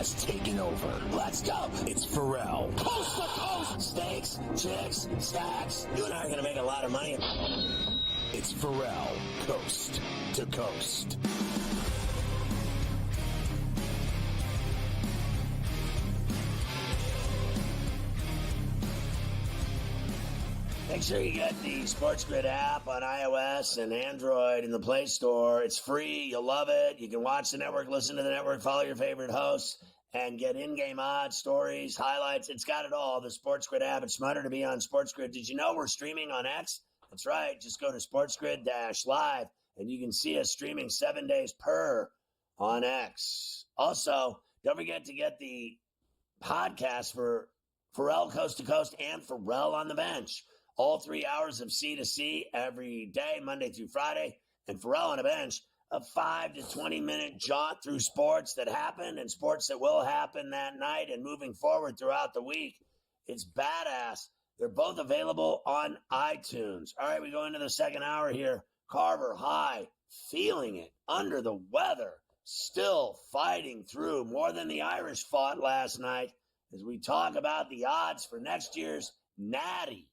has taken over. Let's go. It's Ferrall. Coast to coast. Steaks, chicks, stacks. You and I are going to make a lot of money. It's Ferrall, coast to coast. Make sure you get the SportsGrid app on iOS and Android in the Play Store. It's free. You'll love it. You can watch the network, listen to the network, follow your favorite hosts, and get in-game odds, stories, highlights. It's got it all. The SportsGrid app. It's smarter to be on SportsGrid. Did you know we're streaming on X? That's right. Just go to SportsGrid-Live, and you can see us streaming 7 days per on X. Also, don't forget to get the podcast for Ferrall Coast to Coast and Ferrall on the Bench. All 3 hours of C2C every day, Monday through Friday. And Ferrall on a Bench, a 5 to 20-minute jaunt through sports that happened and sports that will happen that night and moving forward throughout the week. It's badass. They're both available on iTunes. All right, we go into the second hour here. Carver High, feeling it, under the weather, still fighting through more than the Irish fought last night as we talk about the odds for next year's Natty.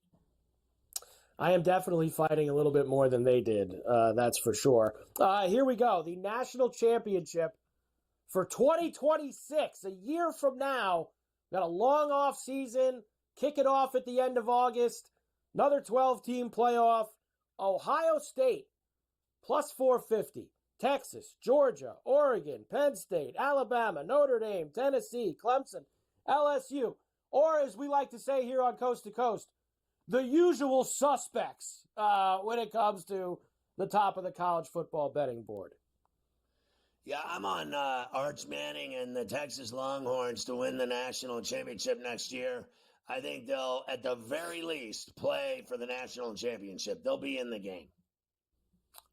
I am definitely fighting a little bit more than they did, that's for sure. Here we go. The national championship for 2026, a year from now. Got a long off season. Kick it off at the end of August. Another 12-team playoff. Ohio State, plus 450. Texas, Georgia, Oregon, Penn State, Alabama, Notre Dame, Tennessee, Clemson, LSU. Or as we like to say here on Coast to Coast, the usual suspects when it comes to the top of the college football betting board. Yeah, I'm on Arch Manning and the Texas Longhorns to win the national championship next year. I think they'll, at the very least, play for the national championship. They'll be in the game.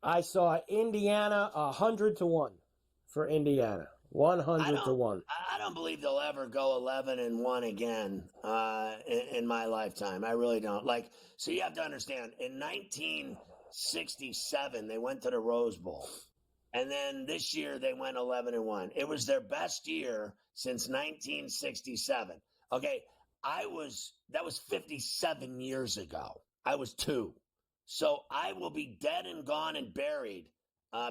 I saw Indiana 100-1 for Indiana. 100-1. I don't believe they'll ever go 11-1 again in my lifetime. I really don't. So you have to understand, in 1967, they went to the Rose Bowl. And then this year, they went 11-1. It was their best year since 1967. Okay, that was 57 years ago. I was 2. So I will be dead and gone and buried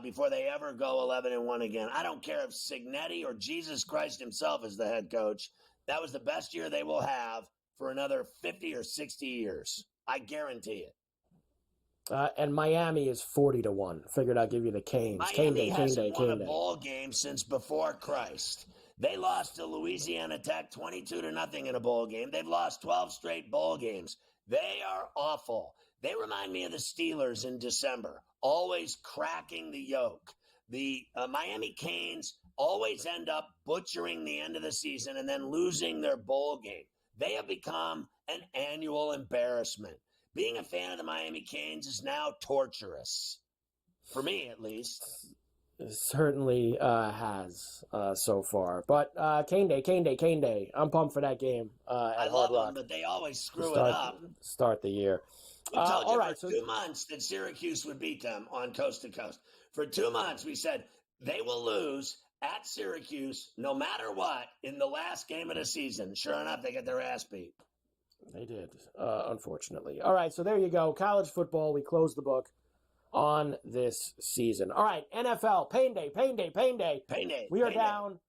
before they ever go 11-1 again. I don't care if Signetti or Jesus Christ himself is the head coach. That was the best year they will have for another 50 or 60 years. I guarantee it. And Miami is 40-1. Figured I'd give you the Canes. Miami hasn't won a bowl game since before Christ. They lost to Louisiana Tech 22-0 in a bowl game. They've lost 12 straight bowl games. They are awful. They remind me of the Steelers in December, always cracking the yoke. The Miami Canes always end up butchering the end of the season and then losing their bowl game. They have become an annual embarrassment. Being a fan of the Miami Canes is now torturous, for me at least. It certainly has so far. But Cane Day. I'm pumped for that game I at love Hard Rock. them, but they always screw it up. Start the year. We told you for 2 months that Syracuse would beat them on Coast to Coast. For 2 months, we said they will lose at Syracuse no matter what in the last game of the season. Sure enough, they get their ass beat. They did, unfortunately. All right, so there you go. College football, we close the book on this season. All right, NFL, Pain Day. We are down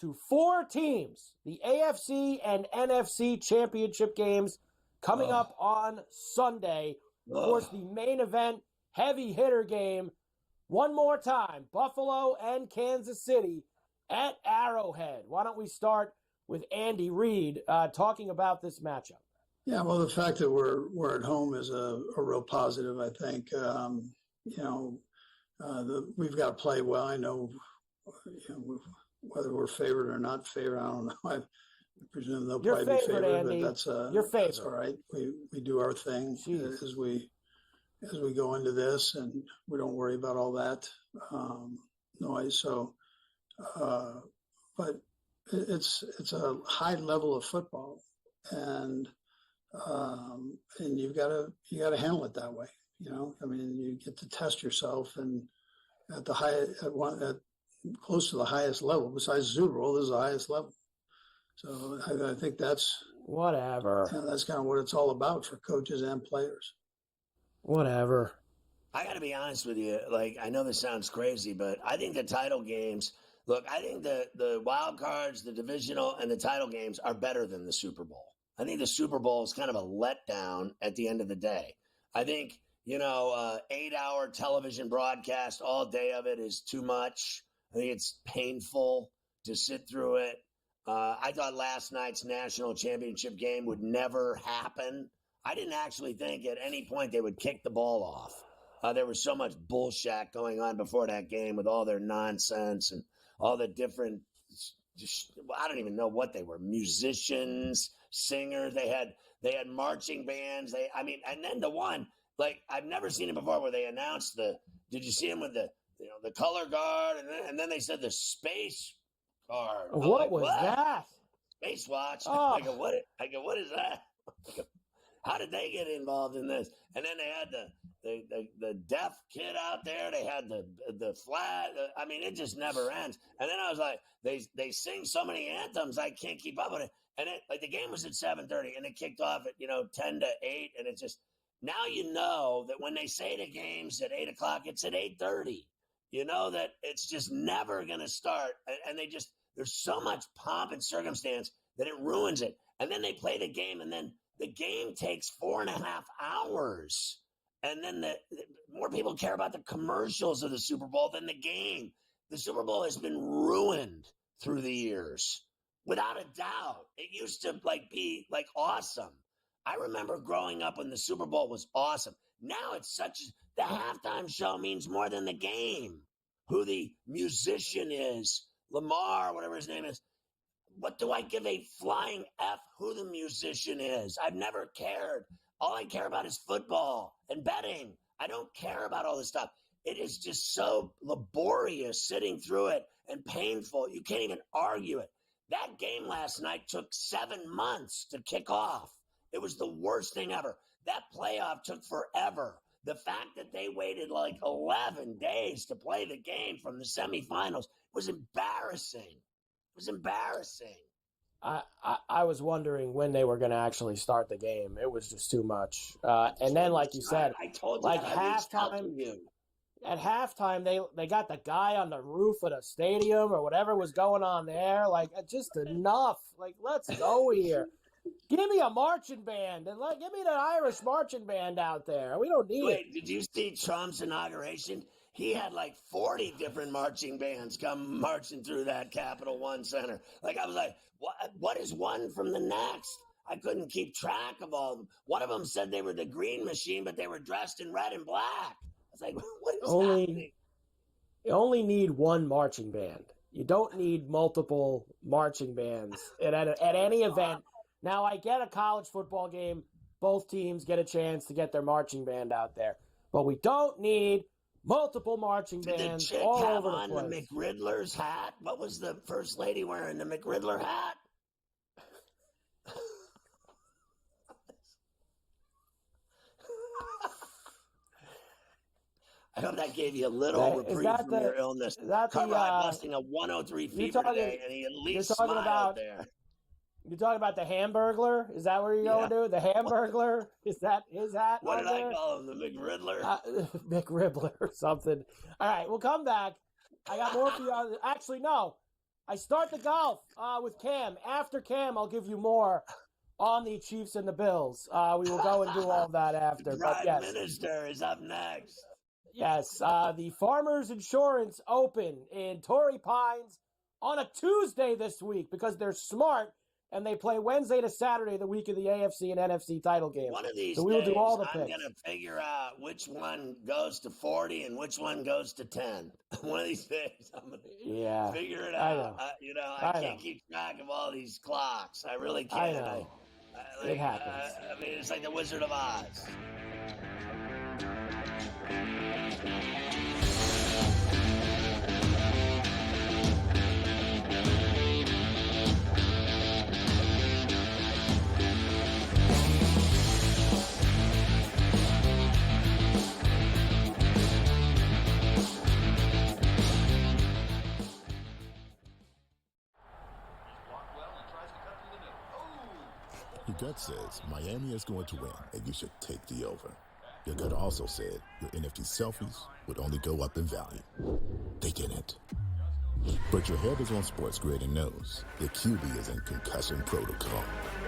to 4 teams. The AFC and NFC championship games coming up on Sunday. Of course, the main event, heavy hitter game. One more time, Buffalo and Kansas City at Arrowhead. Why don't we start with Andy Reid talking about this matchup? Yeah, well, the fact that we're at home is a real positive, I think. We've got to play well. I know, whether we're favored or not favored, I don't know. I presume they'll probably be favored, Andy. but that's all right. We do our thing as we go into this, and we don't worry about all that noise. So, but it's a high level of football, and you got to handle it that way. You get to test yourself, and at close to the highest level. Besides Super Bowl, this is the highest level. So I think that's whatever. That's kind of what it's all about for coaches and players. Whatever. I got to be honest with you. Like, I know this sounds crazy, but I think the title games. Look, I think the wild cards, the divisional, and the title games are better than the Super Bowl. I think the Super Bowl is kind of a letdown at the end of the day. I think 8-hour television broadcast, all day of it is too much. I think it's painful to sit through it. I thought last night's national championship game would never happen. I didn't actually think at any point they would kick the ball off. There was so much bullshit going on before that game with all their nonsense and all the different, I don't even know what they were, musicians, singers. They had marching bands. And then the one, like, I've never seen it before where they announced did you see him with the color guard? And then they said the space guard. What was that? Space watch. Oh. I go, what is that? How did they get involved in this? And then they had the deaf kid out there. They had the flag. It just never ends. And then I was like, they sing so many anthems, I can't keep up with it. And the game was at 7:30, and it kicked off at 10 to 8, and it's just now that when they say the game's at 8 o'clock, it's at 8:30. You know that it's just never going to start, and there's so much pomp and circumstance that it ruins it. And then they play the game, and then the game takes 4.5 hours. And then the more people care about the commercials of the Super Bowl than the game. The Super Bowl has been ruined through the years, without a doubt. It used to be awesome. I remember growing up when the Super Bowl was awesome. Now it's the halftime show means more than the game. Who the musician is, Lamar, whatever his name is. What do I give a flying F who the musician is? I've never cared. All I care about is football and betting. I don't care about all this stuff. It is just so laborious sitting through it and painful. You can't even argue it. That game last night took 7 months to kick off. It was the worst thing ever. That playoff took forever. The fact that they waited 11 days to play the game from the semifinals was embarrassing. It was embarrassing. I was wondering when they were going to actually start the game. It was just too much. And then, like you said, I told you halftime. At halftime, they got the guy on the roof of the stadium or whatever was going on there. Just enough. Let's go here. Give me a marching band and give me the Irish marching band out there. We don't need it. Wait, did you see Trump's inauguration? He had 40 different marching bands come marching through that Capital One Center. I was like, what is one from the next? I couldn't keep track of all of them. One of them said they were the Green Machine, but they were dressed in red and black. I was like, what is happening? You only need one marching band. You don't need multiple marching bands at any event. Now, I get a college football game. Both teams get a chance to get their marching band out there. But we don't need multiple marching bands Did the chick all have over the on place. the McRiddler's hat? What was the first lady wearing, the McRiddler hat? I hope that gave you a little reprieve from your illness. Cartwright busting a 103 fever today, and he at least smiled out there. You're talking about the Hamburglar? Is that where you're going to? The Hamburglar? Is that his hat? What did I call him? The McRiddler? McRiddler or something. All right, we'll come back. I got more for you. Actually, no. I start the golf with Cam. After Cam, I'll give you more on the Chiefs and the Bills. We will go and do all of that after. Prime Minister is up next. Yes, the Farmers Insurance Open in Torrey Pines on a Tuesday this week because they're smart. And they play Wednesday to Saturday, the week of the AFC and NFC title game. One of these so we will days, do all the I'm picks. going to figure out which one goes to 40 and which one goes to 10. One of these days, I'm going to figure it out. I can't keep track of all these clocks. I really can't. I know. It happens. It's like the Wizard of Oz. Your gut says Miami is going to win, and you should take the over. Your gut also said your NFT selfies would only go up in value. They didn't. But your head is on SportsGrid and knows the QB is in concussion protocol.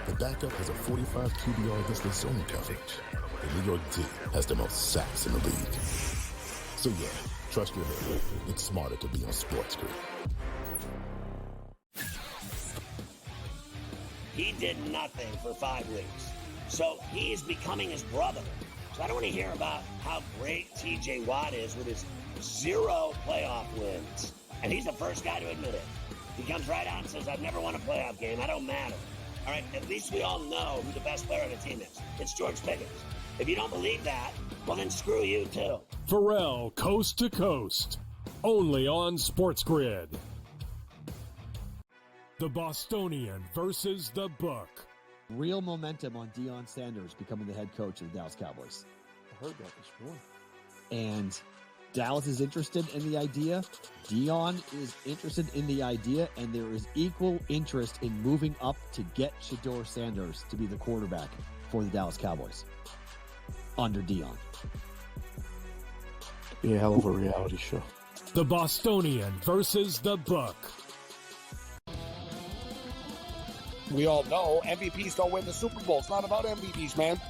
The backup has a 45 QBR against the zone coverage. The New York D has the most sacks in the league. So yeah, trust your head. It's smarter to be on SportsGrid. He did nothing for 5 weeks. So he's becoming his brother. So I don't want to hear about how great TJ Watt is with his 0 playoff wins. And he's the first guy to admit it. He comes right out and says, I've never won a playoff game. I don't matter. All right, at least we all know who the best player on the team is. It's George Pickens. If you don't believe that, well, then screw you, too. Ferrall, coast to coast. Only on SportsGrid. The Bostonian versus the Book. Real momentum on Deion Sanders becoming the head coach of the Dallas Cowboys. I heard that this morning. And Dallas is interested in the idea. Deion is interested in the idea, and there is equal interest in moving up to get Shedeur Sanders to be the quarterback for the Dallas Cowboys under Deion. Be a hell of a reality show. The Bostonian versus the Book. We all know MVPs don't win the Super Bowl. It's not about MVPs, man.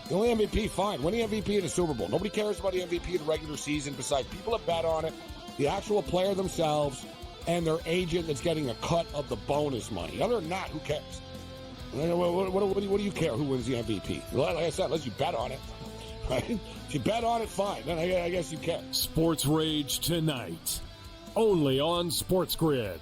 The only MVP, fine. Win the MVP in the Super Bowl. Nobody cares about the MVP in the regular season besides people that bet on it, the actual player themselves, and their agent that's getting a cut of the bonus money. Other than that, who cares? What do you care who wins the MVP? Like I said, unless you bet on it. Right? If you bet on it, fine. Then I guess you care. Sports Rage tonight. Only on SportsGrid.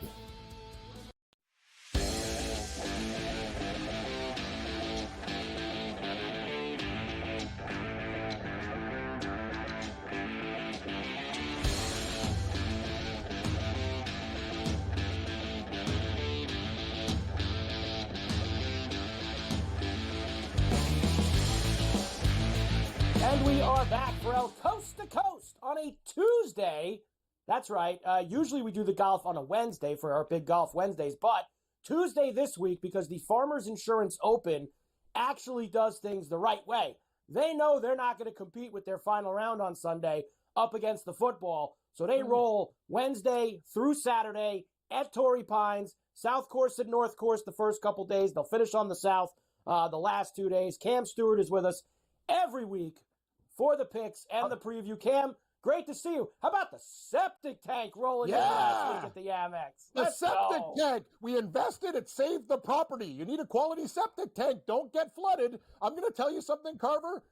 And we are back, Ferrall, coast to coast on a Tuesday. That's right. Usually we do the golf on a Wednesday for our big golf Wednesdays, but Tuesday this week because the Farmers Insurance Open actually does things the right way. They know they're not going to compete with their final round on Sunday up against the football, so they roll Wednesday through Saturday at Torrey Pines, South Course and North Course the first couple days. They'll finish on the South the last 2 days. Cam Stewart is with us every week for the picks and the preview. Cam, great to see you. How about the septic tank rolling in last week at the Amex? Let's go. Tank. We invested. It saved the property. You need a quality septic tank. Don't get flooded. I'm going to tell you something, Carver.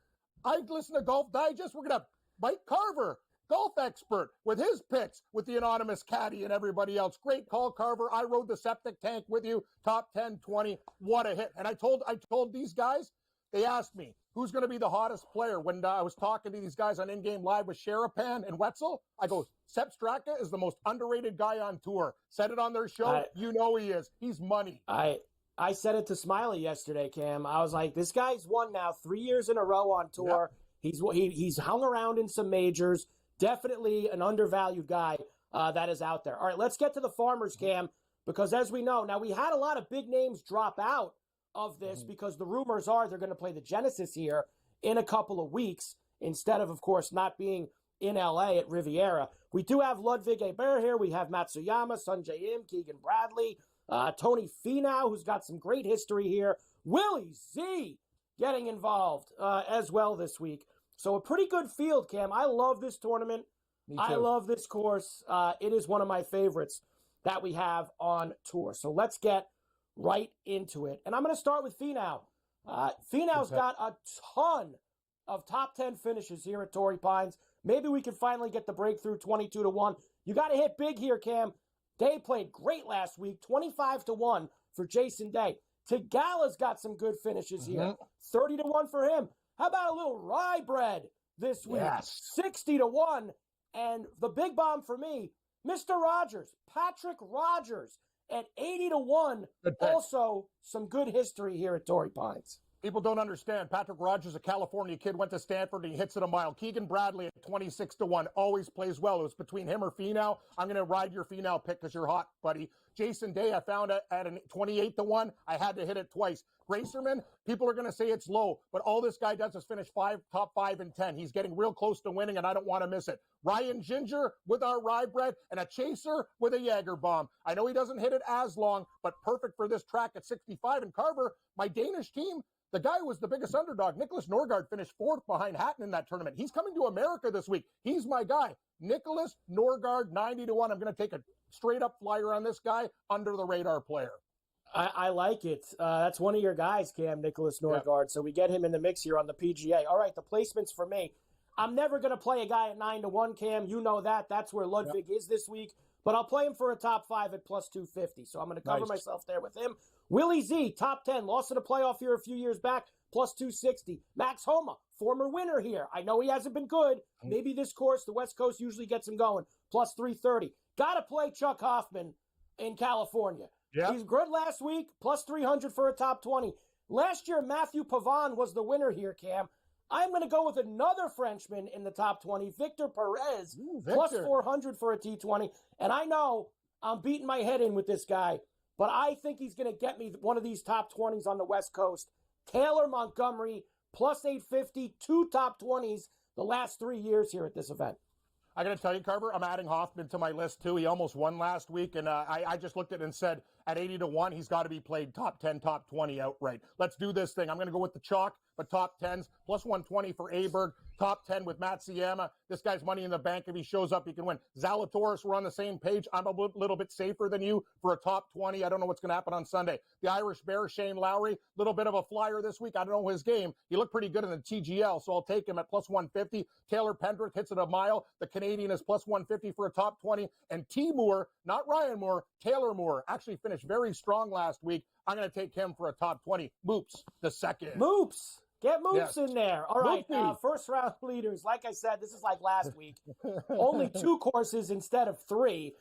I listen to Golf Digest. We're going to have Mike Carver, golf expert, with his picks with the anonymous caddy and everybody else. Great call, Carver. I rode the septic tank with you. Top 10, 20. What a hit. And I told these guys, they asked me, who's going to be the hottest player? When I was talking to these guys on In-Game Live with Sherapan and Wetzel, I go, Sepp Straka is the most underrated guy on tour. Said it on their show. You know he is. He's money. I said it to Smiley yesterday, Cam. I was like, this guy's won now 3 years in a row on tour. Yep. He's hung around in some majors. Definitely an undervalued guy that is out there. All right, let's get to the Farmers, Cam, because as we know, now we had a lot of big names drop out of this because the rumors are they're going to play the Genesis here in a couple of weeks instead of course, not being in L.A. at Riviera. We do have Ludwig Hebert here. We have Matsuyama, Sungjae Im, Keegan Bradley, Tony Finau, who's got some great history here. Willie Z getting involved as well this week. So a pretty good field, Cam. I love this tournament. I love this course. It is one of my favorites that we have on tour. So let's get right into it. And I'm going to start with Finau. Finau's got a ton of top 10 finishes here at Torrey Pines. Maybe we can finally get the breakthrough 22-1. You got to hit big here, Cam. Day played great last week, 25-1 for Jason Day. Tagala's got some good finishes here, 30-1 for him. How about a little rye bread this week? 60-1. And the big bomb for me, Mr. Rogers, Patrick Rogers at 80-1. Also, some good history here at Torrey Pines. People don't understand. Patrick Rogers, a California kid, went to Stanford and he hits it a mile. Keegan Bradley at 26-1 always plays well. It was between him or Finau. I'm going to ride your Finau pick because you're hot, buddy. Jason Day, I found at an 28-1. I had to hit it twice. Gracerman, people are going to say it's low, but all this guy does is finish top 5 and 10. He's getting real close to winning, and I don't want to miss it. Ryan Ginger with our rye bread and a chaser with a Jaeger bomb. I know he doesn't hit it as long, but perfect for this track at 65. And Carver, my Danish team, the guy who was the biggest underdog, Nicholas Norgard, finished 4th behind Hatton in that tournament. He's coming to America this week. He's my guy. Nicholas Norgard, 90-1. I'm going to take a straight-up flyer on this guy, under-the-radar player. I like it. That's one of your guys, Cam, Nicholas Norgard. So we get him in the mix here on the PGA. All right, the placements for me. I'm never going to play a guy at 9-1, Cam. You know that. That's where Ludwig is this week. But I'll play him for a top 5 at plus 250. So I'm going to cover myself there with him. Willie Z, top 10, lost in a playoff here a few years back, plus 260. Max Homa, former winner here. I know he hasn't been good. Maybe this course, the West Coast usually gets him going, plus 330. Got to play Chuck Hoffman in California. Yeah. He's good last week, plus 300 for a top 20. Last year, Matthew Pavon was the winner here, Cam. I'm going to go with another Frenchman in the top 20, Victor Perez, plus 400 for a T20. And I know I'm beating my head in with this guy, but I think he's going to get me one of these top 20s on the West Coast. Taylor Montgomery, plus 850, 2 top 20s the last 3 years here at this event. I got to tell you, Carver, I'm adding Hoffman to my list, too. He almost won last week, and I just looked at it and said, at 80-1, he's got to be played top 10, top 20 outright. Let's do this thing. I'm going to go with the chalk, but top 10s, plus 120 for Aberg, top 10 with Matsuyama. This guy's money in the bank. If he shows up, he can win. Zalatoris, we're on the same page. I'm a little bit safer than you for a top 20. I don't know what's going to happen on Sunday. The Irish Bear, Shane Lowry, little bit of a flyer this week. I don't know his game. He looked pretty good in the TGL, so I'll take him at plus 150. Taylor Pendrith hits it a mile. The Canadian is plus 150 for a top 20. And T. Moore, not Ryan Moore, Taylor Moore, actually finished very strong last week. I'm going to take him for a top 20. Moops, the second. Moops. Get Moops in there. All right, Moopsy. first round leaders. Like I said, this is like last week. Only 2 courses instead of 3.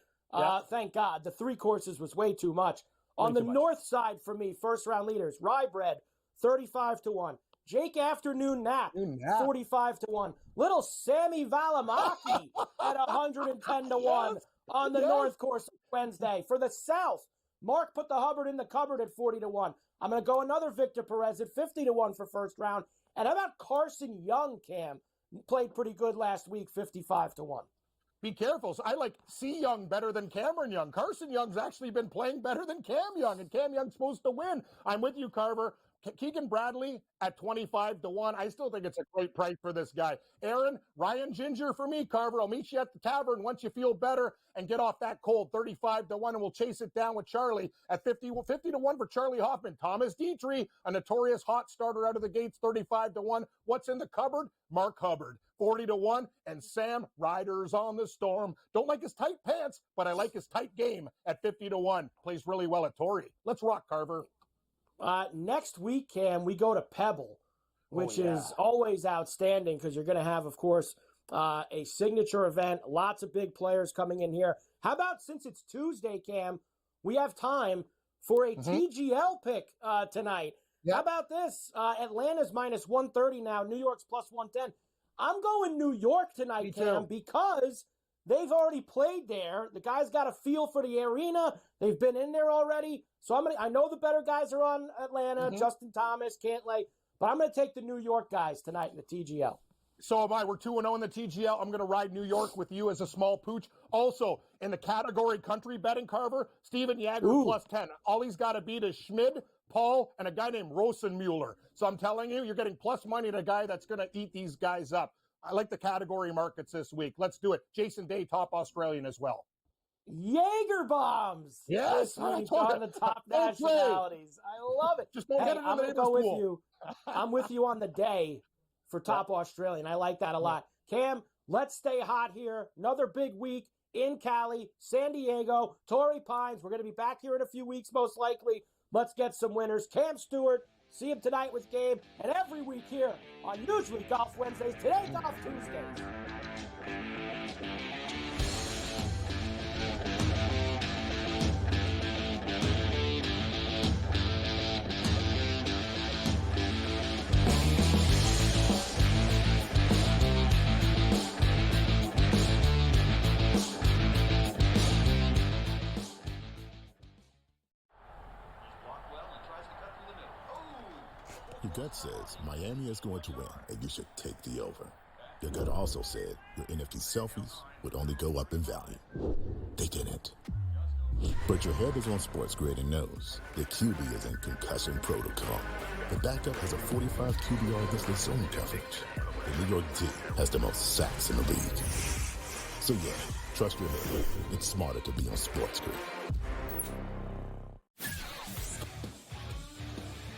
Thank God. The 3 courses was way too much. On the north side for me, first round leaders, Rye Bread, 35-1. Jake Afternoon Nap, 45-1. Little Sammy Valimaki at 110-1 on the north course Wednesday. For the south, Mark put the Hubbard in the cupboard at 40-1. I'm going to go another Victor Perez at 50-1 for first round. And how about Carson Young, Cam? Played pretty good last week, 55-1. Be careful. So I like C. Young better than Cameron Young. Carson Young's actually been playing better than Cam Young, and Cam Young's supposed to win. I'm with you, Carver. Keegan Bradley at 25-1. I still think it's a great price for this guy. Aaron, Ryan Ginger for me, Carver. I'll meet you at the tavern once you feel better and get off that cold. 35-1, and we'll chase it down with Charlie at 50-1 for Charlie Hoffman. Thomas Dietrich, a notorious hot starter out of the gates, 35-1. What's in the cupboard? Mark Hubbard, 40-1. And Sam, Riders on the Storm. Don't like his tight pants, but I like his tight game at 50-1. Plays really well at Torrey. Let's rock, Carver. Next week, Cam, we go to Pebble, which is always outstanding because you're going to have, of course, a signature event. Lots of big players coming in here. How about, since it's Tuesday, Cam, we have time for a TGL pick tonight. Yep. How about this? Atlanta's minus 130 now. New York's plus 110. I'm going New York tonight, Cam, because they've already played there. The guys got a feel for the arena. They've been in there already. So I know the better guys are on Atlanta, Justin Thomas, Cantlay, but I'm going to take the New York guys tonight in the TGL. So am I. We're 2-0 in the TGL. I'm going to ride New York with you as a small pooch. Also, in the category country betting, Carver, Steven Yeager plus 10. All he's got to beat is Schmid, Paul, and a guy named Rosenmueller. So I'm telling you, you're getting plus money to a guy that's going to eat these guys up. I like the category markets this week. Let's do it. Jason Day, top Australian as well. Jaeger bombs. Yes, on the top nationalities. I love it. Just don't get it I'm going to go with you. I'm with you on the day for top Australian. I like that a lot. Cam, let's stay hot here. Another big week in Cali, San Diego, Torrey Pines. We're going to be back here in a few weeks, most likely. Let's get some winners. Cam Stewart, see him tonight with Gabe, and every week here on usually Golf Wednesdays, today Golf Tuesdays. Your gut says Miami is going to win, and you should take the over. Your gut also said your NFT selfies would only go up in value. They didn't. But your head is on SportsGrid and knows the QB is in concussion protocol. The backup has a 45 QBR against the zone coverage. The New York D has the most sacks in the league. So yeah, trust your head. It's smarter to be on SportsGrid.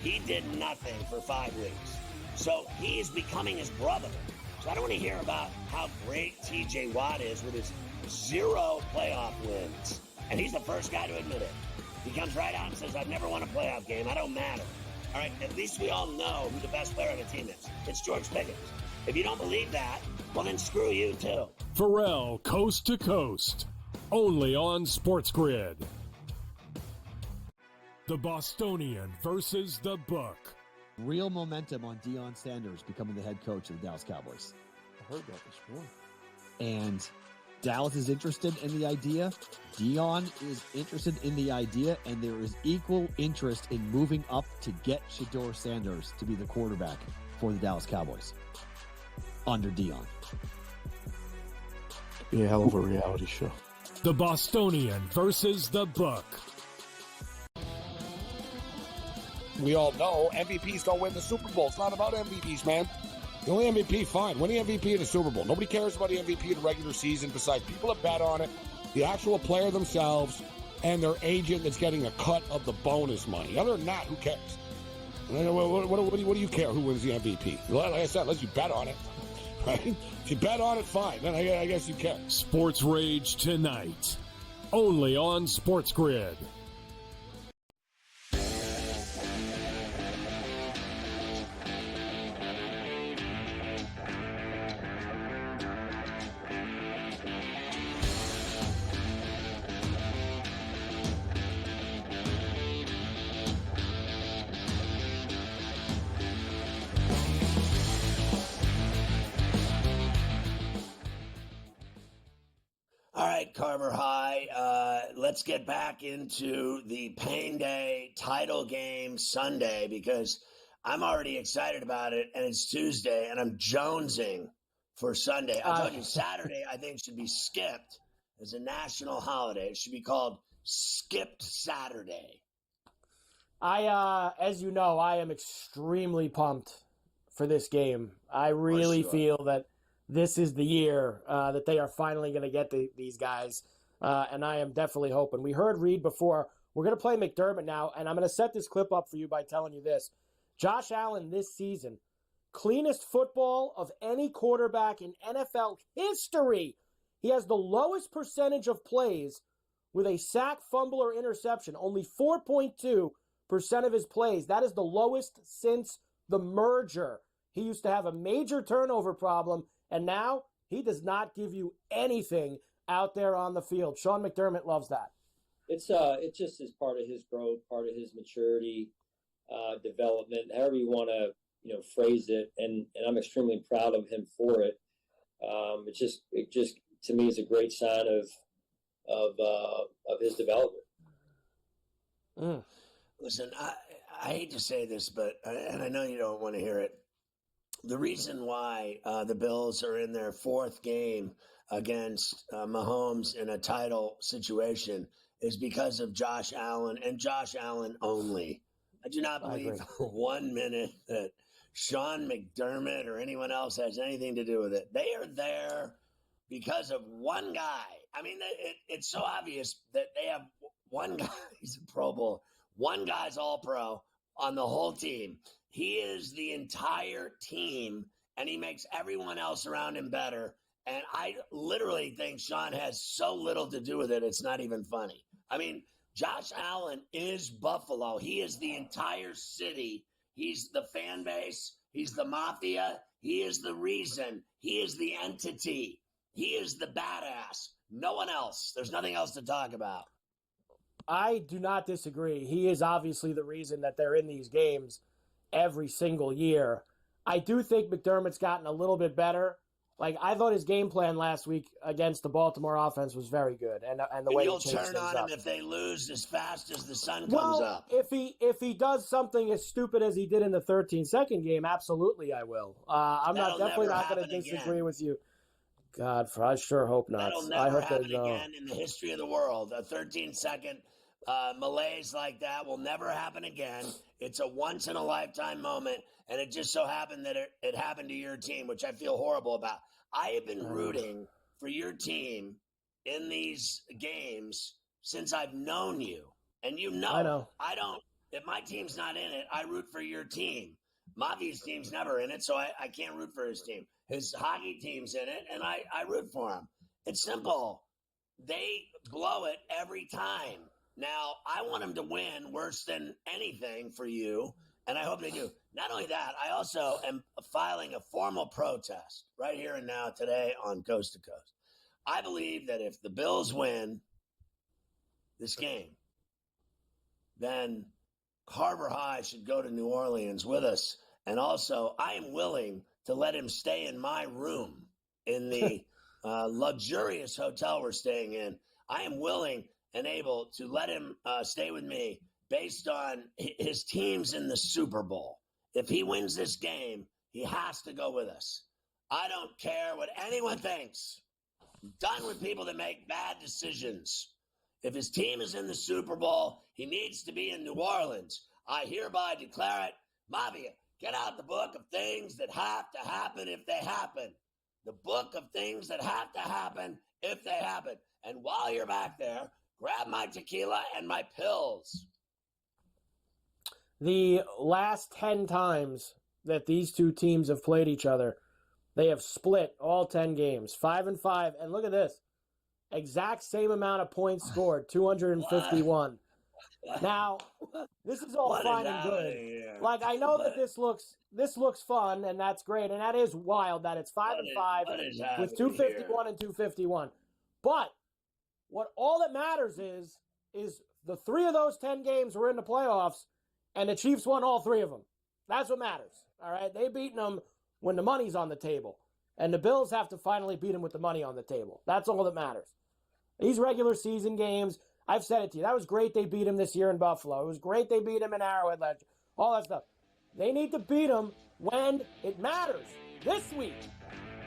He did nothing for 5 weeks. So he is becoming his brother. So I don't want to hear about how great TJ Watt is with his 0 playoff wins. And he's the first guy to admit it. He comes right out and says, I've never won a playoff game. I don't matter. All right, at least we all know who the best player on the team is. It's George Pickens. If you don't believe that, well, then screw you, too. Ferrall, coast to coast. Only on SportsGrid. The Bostonian versus the Book. Real momentum on Deion Sanders becoming the head coach of the Dallas Cowboys. I heard that this morning. And Dallas is interested in the idea. Deion is interested in the idea, and there is equal interest in moving up to get Shedeur Sanders to be the quarterback for the Dallas Cowboys under Deion. Be a hell of a reality show. The Bostonian versus the Book. We all know MVPs don't win the Super Bowl. It's not about MVPs, man. The only MVP, fine. Win the MVP in the Super Bowl. Nobody cares about the MVP in the regular season besides people that bet on it, the actual player themselves, and their agent that's getting a cut of the bonus money. Other than that, who cares? What do you care who wins the MVP? Like I said, unless you bet on it. Right? If you bet on it, fine. Then I guess you care. Sports Rage tonight. Only on SportsGrid. All right, Carver High, let's get back into the Pain Day title game Sunday because I'm already excited about it, and it's Tuesday, and I'm jonesing for Sunday. I told you Saturday, I think, should be skipped as a national holiday. It should be called Skipped Saturday. As you know, I am extremely pumped for this game. I really feel that this is the year that they are finally going to get these guys, and I am definitely hoping. We heard Reed before. We're going to play McDermott now, and I'm going to set this clip up for you by telling you this. Josh Allen this season, cleanest football of any quarterback in NFL history. He has the lowest percentage of plays with a sack, fumble, or interception, only 4.2% of his plays. That is the lowest since the merger. He used to have a major turnover problem, and now he does not give you anything out there on the field. Sean McDermott loves that. It's just as part of his growth, part of his maturity, development, however you want to phrase it, and I'm extremely proud of him for it. It just to me is a great sign of his development. Listen, I hate to say this, but and I know you don't want to hear it. The reason why the Bills are in their 4th game against Mahomes in a title situation is because of Josh Allen and Josh Allen only. I do not believe for 1 minute that Sean McDermott or anyone else has anything to do with it. They are there because of one guy. I mean, it's so obvious that they have one guy, he's a Pro Bowl, one guy's All-Pro on the whole team. He is the entire team, and he makes everyone else around him better. And I literally think Sean has so little to do with it, it's not even funny. I mean, Josh Allen is Buffalo. He is the entire city. He's the fan base. He's the mafia. He is the reason. He is the entity. He is the badass. No one else. There's nothing else to talk about. I do not disagree. He is obviously the reason that they're in these games every single year. I do think McDermott's gotten a little bit better Like, I thought his game plan last week against the Baltimore offense was very good, and the way you'll he changed turn things on up. him if they lose as fast as the sun comes up. If he does something as stupid as he did in the 13-second game, absolutely I will. I'm definitely not going to disagree with you. God, I sure hope not. That'll never I hope happen they don't. again in the history of the world. A 13-second malaise like that will never happen again. It's a once-in-a-lifetime moment, and it just so happened that it happened to your team, which I feel horrible about. I have been rooting for your team in these games since I've known you. And I know. I don't, if my team's not in it, I root for your team. Mavi's team's never in it, so I can't root for his team. His hockey team's in it, and I root for him. It's simple. They blow it every time. Now, I want them to win worse than anything for you, and I hope they do. Not only that, I also am filing a formal protest right here and now today on Coast to Coast. I believe that if the Bills win this game, then Carver High should go to New Orleans with us. And also, I am willing to let him stay in my room in the luxurious hotel we're staying in. I am willing and able to let him stay with me based on his teams in the Super Bowl. If he wins this game, he has to go with us. I don't care what anyone thinks. I'm done with people that make bad decisions. If his team is in the Super Bowl, he needs to be in New Orleans. I hereby declare it. Mafia, get out the book of things that have to happen if they happen. The book of things that have to happen if they happen. And while you're back there, grab my tequila and my pills. The last 10 times that these two teams have played each other, they have split all 10 games, 5-5. And look at this. Exact same amount of points scored, 251. Now, this is all fine and good. Like, I know that this looks fun, and that's great, and that is wild that it's 5-5 with 251 and 251. But what all that matters is the 3 of those 10 games were in the playoffs, and the Chiefs won all 3 of them. That's what matters. All right, they beaten them when the money's on the table, and the Bills have to finally beat them with the money on the table. That's all that matters. These regular season games, I've said it to you, that was great they beat him this year in Buffalo. It was great they beat him in Arrowhead last year. All that stuff. They need to beat them when it matters. This week.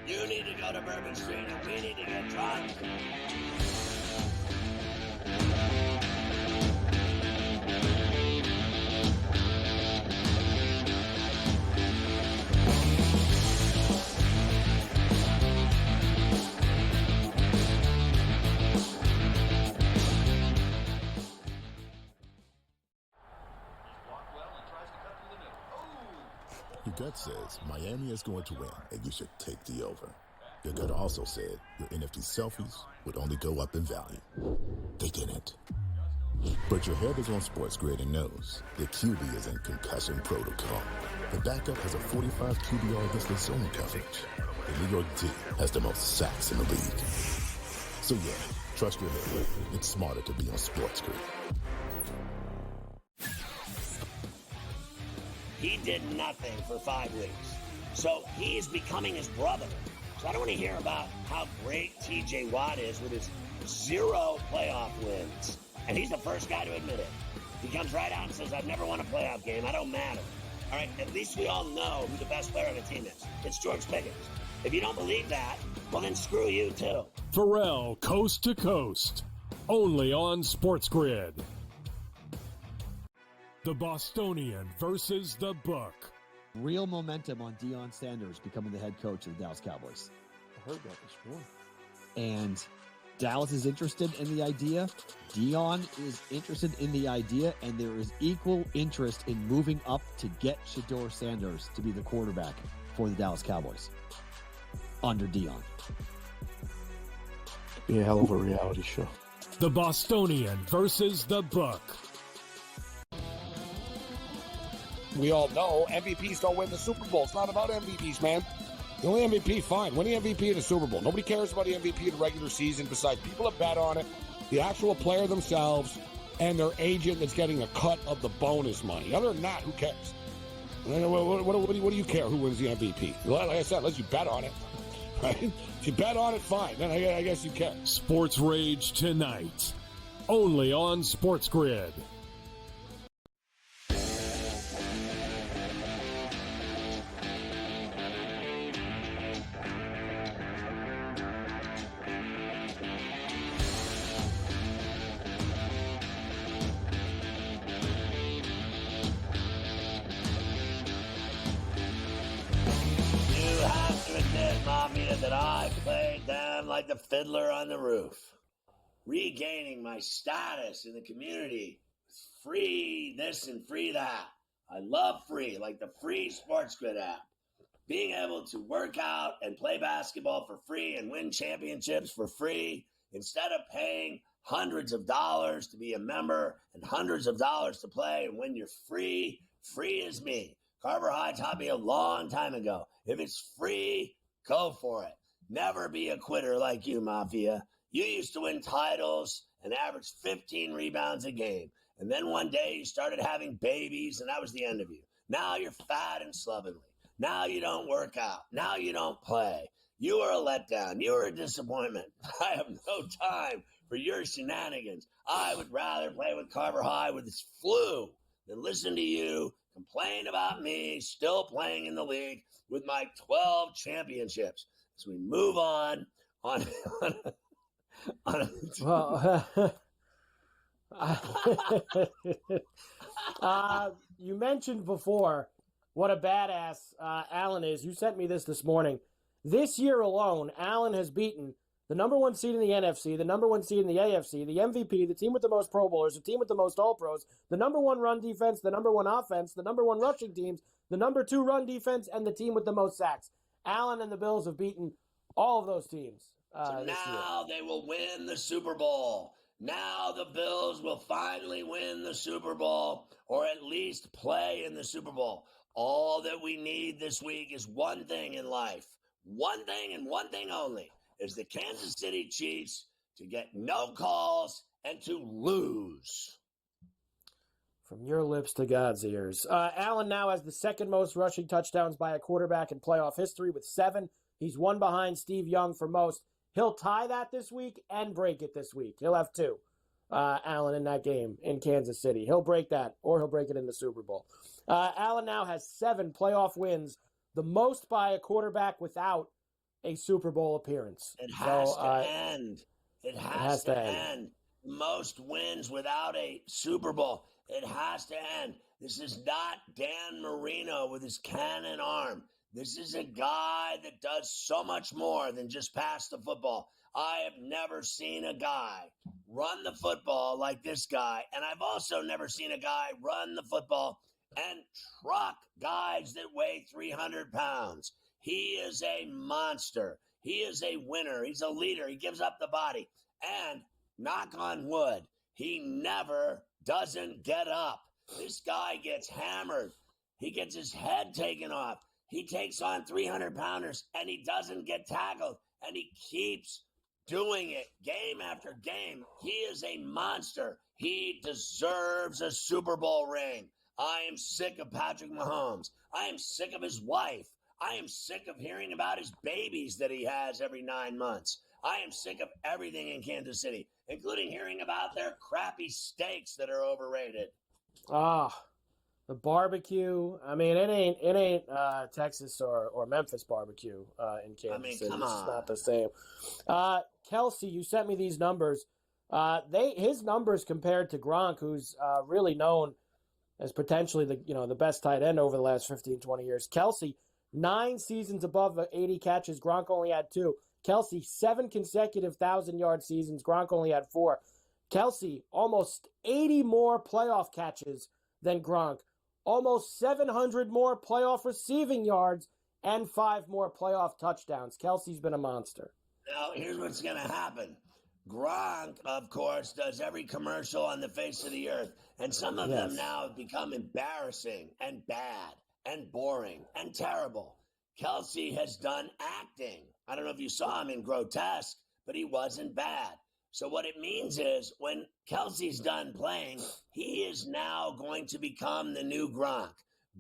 You need to go to Bourbon Street and we need to get drunk. Your gut says Miami is going to win, and you should take the over. Your gut also said your NFT selfies would only go up in value. They didn't. But your head is on SportsGrid and knows the QB is in concussion protocol. The backup has a 45 QBR against the zone coverage. The New York D has the most sacks in the league. So yeah, trust your head. It's smarter to be on SportsGrid. He did nothing for 5 weeks. So he is becoming his brother. So I don't want to hear about how great TJ Watt is with his 0 playoff wins. And he's the first guy to admit it. He comes right out and says, I've never won a playoff game. I don't matter. All right, at least we all know who the best player on the team is. It's George Pickens. If you don't believe that, well, then screw you, too. Ferrall, Coast to Coast. Only on SportsGrid. The Bostonian versus the Book. Real momentum on Deion Sanders becoming the head coach of the Dallas Cowboys. I heard that this morning. And Dallas is interested in the idea. Deion is interested in the idea, and there is equal interest in moving up to get Shedeur Sanders to be the quarterback for the Dallas Cowboys under Deion. Be a hell of a reality show. The Bostonian versus the Book. We all know MVPs don't win the Super Bowl. It's not about MVPs, man. The only MVP, fine. Win the MVP in the Super Bowl. Nobody cares about the MVP in the regular season besides people that bet on it, the actual player themselves, and their agent that's getting a cut of the bonus money. Other than that, who cares? What do you care who wins the MVP? Like I said, unless you bet on it. right? If you bet on it, fine. Then I guess you can. Sports Rage tonight, only on SportsGrid. That I played them like the fiddler on the roof, regaining my status in the community. Free this and free that. I love free, like the free SportsGrid app. Being able to work out and play basketball for free and win championships for free instead of paying hundreds of dollars to be a member and hundreds of dollars to play. And when you're free, free is me. Carver High taught me a long time ago. If it's free, go for it. Never be a quitter like you, Mafia. You used to win titles and average 15 rebounds a game. And then one day you started having babies, and that was the end of you. Now you're fat and slovenly. Now you don't work out. Now you don't play. You are a letdown. You are a disappointment. I have no time for your shenanigans. I would rather play with Carver High with his flu than listen to you complain about me still playing in the league with my 12 championships. As we move on. You mentioned before what a badass Allen is. You sent me this morning. This year alone, Allen has beaten the number one seed in the NFC, the number one seed in the AFC, the MVP, the team with the most Pro Bowlers, the team with the most All-Pros, the number one run defense, the number one offense, the number one rushing teams, the number two run defense, and the team with the most sacks. Allen and the Bills have beaten all of those teams. So now they will win the Super Bowl. Now the Bills will finally win the Super Bowl, or at least play in the Super Bowl. All that we need this week is one thing in life. One thing and one thing only. Is the Kansas City Chiefs to get no calls and to lose. From your lips to God's ears. Allen now has the second most rushing touchdowns by a quarterback in playoff history with 7. He's one behind Steve Young for most. He'll tie that this week and break it this week. He'll have 2, Allen, in that game in Kansas City. He'll break that, or he'll break it in the Super Bowl. Allen now has 7 playoff wins, the most by a quarterback without a Super Bowl appearance. It has to end. It has to end. Most wins without a Super Bowl. It has to end. This is not Dan Marino with his cannon arm. This is a guy that does so much more than just pass the football. I have never seen a guy run the football like this guy, and I've also never seen a guy run the football and truck guys that weigh 300 pounds. He is a monster. He is a winner. He's a leader. He gives up the body. And, knock on wood, he never doesn't get up. This guy gets hammered. He gets his head taken off. He takes on 300-pounders, and he doesn't get tackled. And he keeps doing it game after game. He is a monster. He deserves a Super Bowl ring. I am sick of Patrick Mahomes. I am sick of his wife. I am sick of hearing about his babies that he has every 9 months. I am sick of everything in Kansas City, including hearing about their crappy steaks that are overrated. The barbecue. I mean, it ain't Texas or Memphis barbecue in Kansas City. Come on. It's not the same. Kelsey, you sent me these numbers. His numbers compared to Gronk, who's really known as potentially the best tight end over the last 15, 20 years. Kelsey, 9 seasons above 80 catches. Gronk only had 2. Kelsey, 7 consecutive 1,000-yard seasons. Gronk only had 4. Kelsey, almost 80 more playoff catches than Gronk. Almost 700 more playoff receiving yards and 5 more playoff touchdowns. Kelsey's been a monster. Now, here's what's going to happen. Gronk, of course, does every commercial on the face of the earth. And some of them now have become embarrassing and bad and boring and terrible. Kelsey has done acting. I don't know if you saw him in Grotesque, but he wasn't bad. So what it means is when Kelsey's done playing, he is now going to become the new Gronk.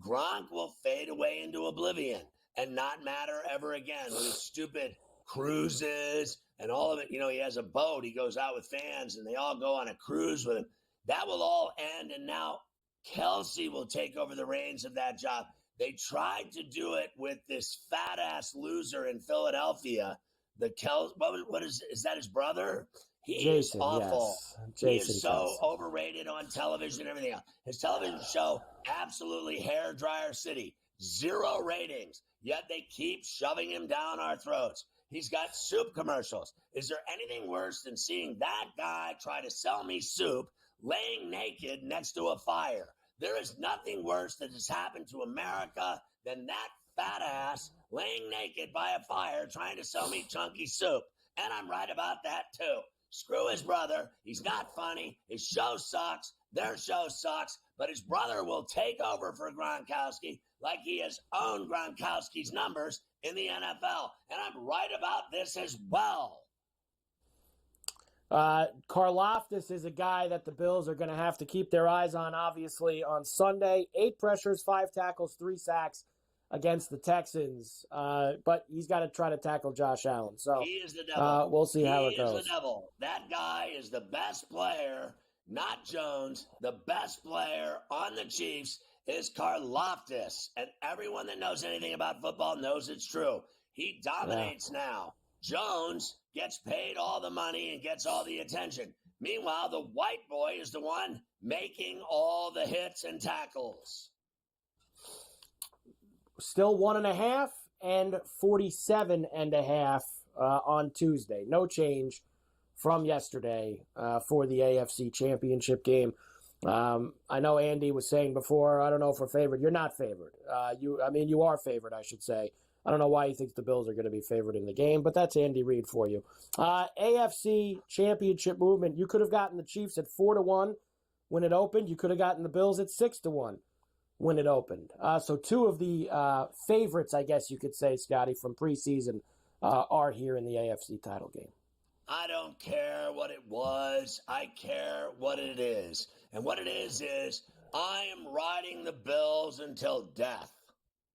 Gronk will fade away into oblivion and not matter ever again with his stupid cruises and all of it. You know, he has a boat. He goes out with fans, and they all go on a cruise with him. That will all end, and now Kelsey will take over the reins of that job. They tried to do it with this fat-ass loser in Philadelphia. What is that his brother? He Jason, is awful. yes. Jason he is so Kelsey. overrated on television and everything else. His television show, absolutely hair dryer city. 0 ratings, yet they keep shoving him down our throats. He's got soup commercials. Is there anything worse than seeing that guy try to sell me soup laying naked next to a fire? There is nothing worse that has happened to America than that fat ass laying naked by a fire trying to sell me chunky soup. And I'm right about that too. Screw his brother. He's not funny. His show sucks. Their show sucks. But his brother will take over for Gronkowski like he has owned Gronkowski's numbers in the NFL. And I'm right about this as well. Karlaftis is a guy that the Bills are going to have to keep their eyes on, obviously, on Sunday. 8 pressures, 5 tackles, 3 sacks against the Texans. But he's got to try to tackle Josh Allen. So he is the devil. We'll see how it goes. He is the devil. That guy is the best player, not Jones. The best player on the Chiefs is Karlaftis. And everyone that knows anything about football knows it's true. He dominates now. Jones gets paid all the money and gets all the attention. Meanwhile, the white boy is the one making all the hits and tackles. Still 1.5 and 47.5 on Tuesday. No change from yesterday for the AFC Championship game. I know Andy was saying before, I don't know if we're favored. You're not favored. You are favored, I should say. I don't know why he thinks the Bills are going to be favored in the game, but that's Andy Reid for you. AFC Championship movement. You could have gotten the Chiefs at 4-1 when it opened. You could have gotten the Bills at 6-1 when it opened. So 2 of the favorites, I guess you could say, Scotty, from preseason are here in the AFC title game. I don't care what it was. I care what it is. And what it is I am riding the Bills until death.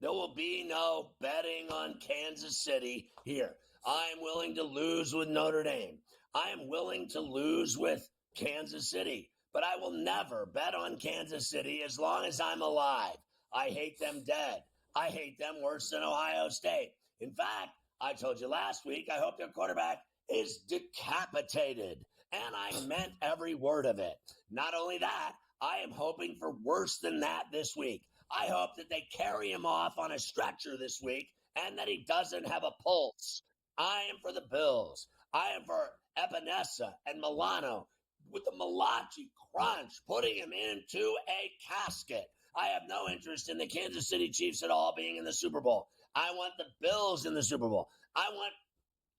There will be no betting on Kansas City here. I am willing to lose with Notre Dame. I am willing to lose with Kansas City. But I will never bet on Kansas City as long as I'm alive. I hate them dead. I hate them worse than Ohio State. In fact, I told you last week, I hope their quarterback is decapitated. And I meant every word of it. Not only that, I am hoping for worse than that this week. I hope that they carry him off on a stretcher this week and that he doesn't have a pulse. I am for the Bills. I am for Epinesa and Milano with the Malachi crunch, putting him into a casket. I have no interest in the Kansas City Chiefs at all being in the Super Bowl. I want the Bills in the Super Bowl. I want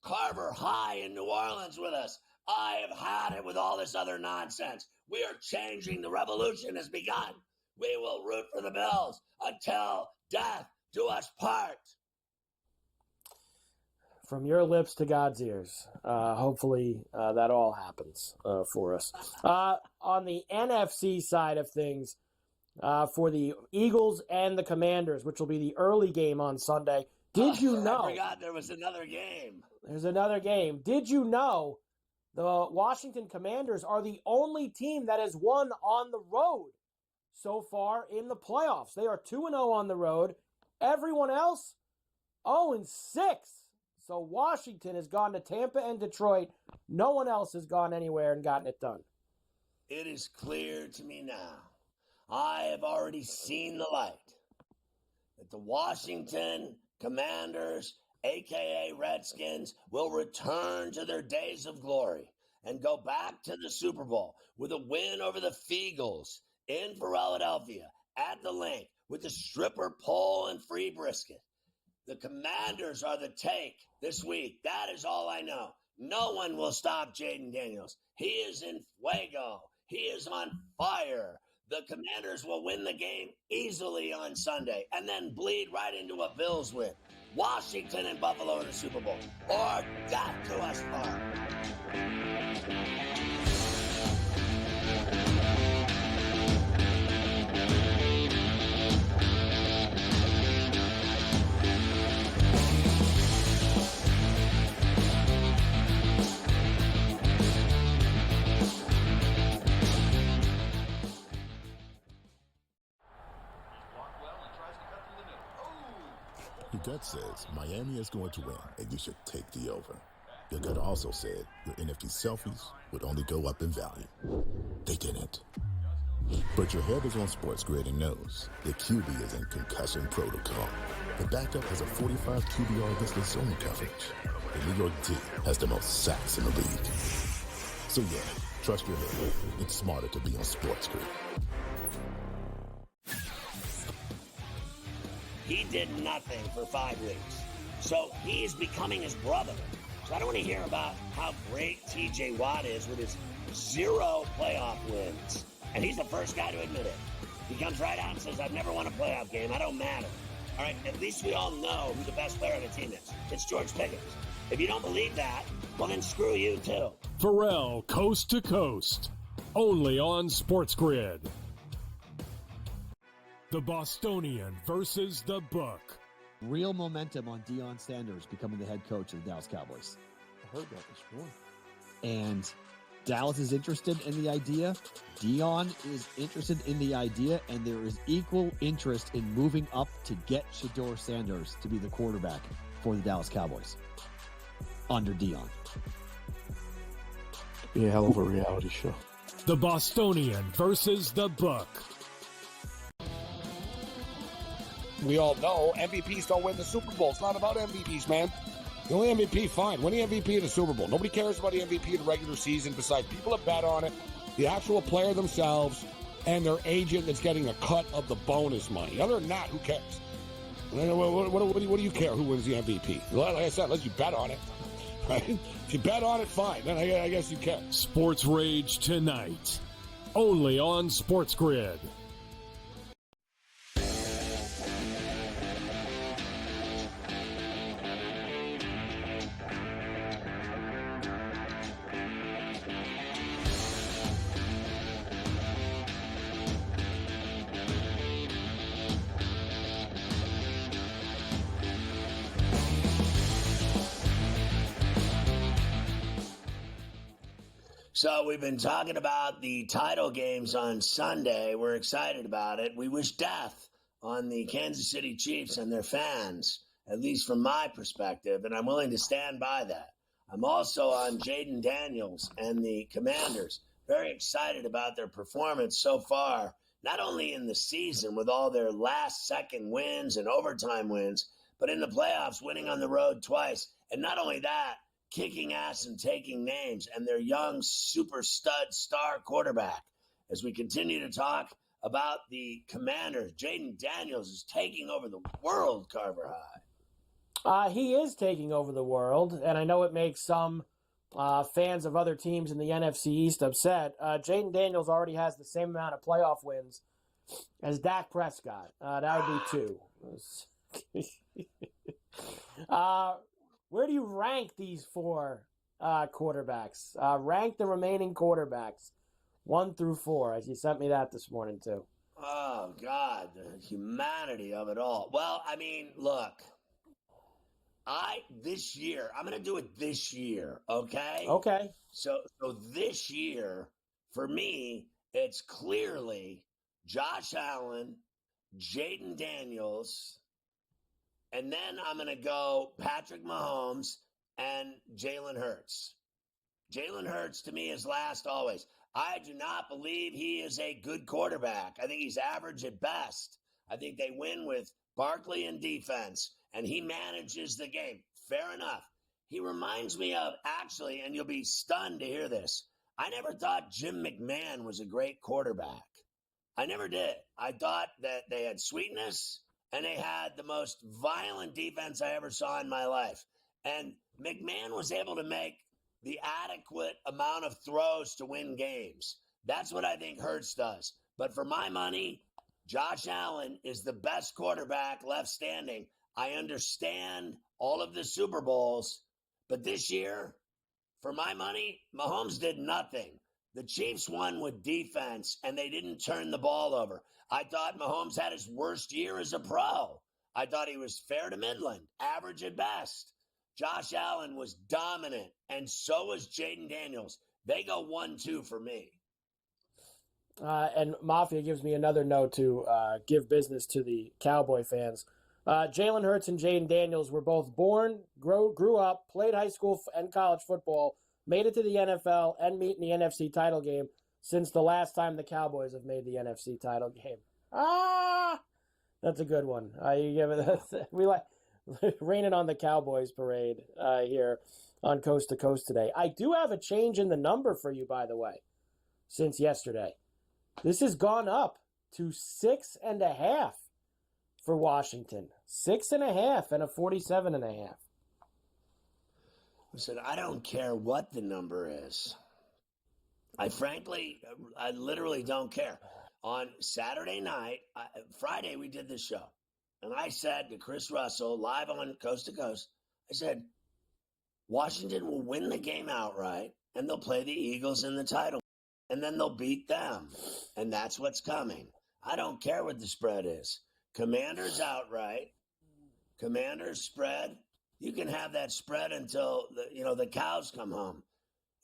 Carver High in New Orleans with us. I have had it with all this other nonsense. We are changing. The revolution has begun. We will root for the Bills until death do us part. From your lips to God's ears. Hopefully that all happens for us. On the NFC side of things, for the Eagles and the Commanders, which will be the early game on Sunday, did you know? I forgot there was another game. There's another game. Did you know the Washington Commanders are the only team that has won on the road so far in the playoffs? They are 2-0 on the road. Everyone else, 0-6. So Washington has gone to Tampa and Detroit. No one else has gone anywhere and gotten it done. It is clear to me now. I have already seen the light. That the Washington Commanders, a.k.a. Redskins, will return to their days of glory and go back to the Super Bowl with a win over the Feagles in Philadelphia at the Link with the stripper pole and free brisket. The Commanders are the take this week. That is all I know. No one will stop Jaden Daniels. He is in fuego. He is on fire. The Commanders will win the game easily on Sunday and then bleed right into a Bills win. Washington and Buffalo in the Super Bowl. Or death to us part. Your gut says Miami is going to win, and you should take the over. Your gut also said your NFT selfies would only go up in value. They didn't. But your head is on SportsGrid and knows the QB is in concussion protocol. The backup has a 45 QBR against zone coverage. The New York D has the most sacks in the league. So yeah, trust your head. It's smarter to be on SportsGrid. He did nothing for 5 weeks. So he's becoming his brother. So I don't want to hear about how great TJ Watt is with his 0 playoff wins. And he's the first guy to admit it. He comes right out and says, I've never won a playoff game. I don't matter. All right, at least we all know who the best player on the team is. It's George Pickens. If you don't believe that, well, then screw you, too. Ferrall, Coast to Coast. Only on SportsGrid. The Bostonian versus the Book. Real momentum on Deion Sanders becoming the head coach of the Dallas Cowboys. I heard that this morning. And Dallas is interested in the idea. Deion is interested in the idea, and there is equal interest in moving up to get Shedeur Sanders to be the quarterback for the Dallas Cowboys under Deion. Be a hell of a reality show. The Bostonian versus the Book. We all know MVPs don't win the Super Bowl. It's not about MVPs, man. The only MVP, fine. Win the MVP of the Super Bowl. Nobody cares about the MVP of the regular season besides people that bet on it, the actual player themselves, and their agent that's getting a cut of the bonus money. Other than that, who cares? What do you care who wins the MVP? Like I said, unless you bet on it. Right? If you bet on it, fine. Then I guess you can. Sports Rage tonight. Only on SportsGrid. So we've been talking about the title games on Sunday. We're excited about it. We wish death on the Kansas City Chiefs and their fans, at least from my perspective, and I'm willing to stand by that. I'm also on Jaden Daniels and the Commanders. Very excited about their performance so far, not only in the season with all their last-second wins and overtime wins, but in the playoffs, winning on the road twice. And not only that, kicking ass and taking names, and their young super stud star quarterback. As we continue to talk about the Commanders, Jaden Daniels is taking over the world, Carver High. He is taking over the world, and I know it makes some fans of other teams in the NFC East upset. Jaden Daniels already has the same amount of playoff wins as Dak Prescott. That would be 2. Where do you rank these 4 quarterbacks? Rank the remaining quarterbacks, 1 through 4, as you sent me that this morning, too. Oh, God, the humanity of it all. Well, I mean, look, this year, I'm going to do it this year, okay? Okay. So this year, for me, it's clearly Josh Allen, Jaden Daniels, and then I'm going to go Patrick Mahomes and Jalen Hurts. Jalen Hurts, to me, is last always. I do not believe he is a good quarterback. I think he's average at best. I think they win with Barkley in defense, and he manages the game. Fair enough. He reminds me of, actually, and you'll be stunned to hear this, I never thought Jim McMahon was a great quarterback. I never did. I thought that they had sweetness, and they had the most violent defense I ever saw in my life. And McMahon was able to make the adequate amount of throws to win games. That's what I think Hurts does. But for my money, Josh Allen is the best quarterback left standing. I understand all of the Super Bowls, but this year, for my money, Mahomes did nothing. The Chiefs won with defense, and they didn't turn the ball over. I thought Mahomes had his worst year as a pro. I thought he was fair to Midland, average at best. Josh Allen was dominant, and so was Jaden Daniels. They go 1-2 for me. And Mafia gives me another note to give business to the Cowboy fans. Jalen Hurts and Jaden Daniels were both born, grew up, played high school and college football, made it to the NFL, and meet in the NFC title game since the last time the Cowboys have made the NFC title game. That's a good one. We like raining on the Cowboys parade here on Coast to Coast today. I do have a change in the number for you, by the way, since yesterday. This has gone up to 6.5 for Washington. 6.5 and a 47.5. Listen, I don't care what the number is. I literally don't care. On Saturday night, Friday, we did this show. And I said to Chris Russell, live on Coast to Coast, I said, Washington will win the game outright, and they'll play the Eagles in the title. And then they'll beat them. And that's what's coming. I don't care what the spread is. Commanders outright. Commanders spread. You can have that spread until the cows come home.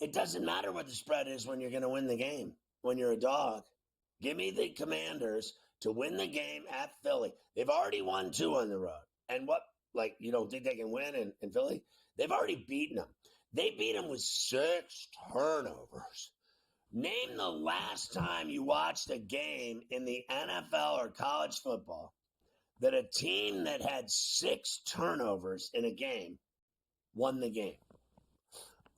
It doesn't matter what the spread is when you're going to win the game, when you're a dog. Give me the Commanders to win the game at Philly. They've already won 2 on the road. And you don't think they can win in Philly? They've already beaten them. They beat them with 6 turnovers. Name the last time you watched a game in the NFL or college football that a team that had 6 turnovers in a game won the game.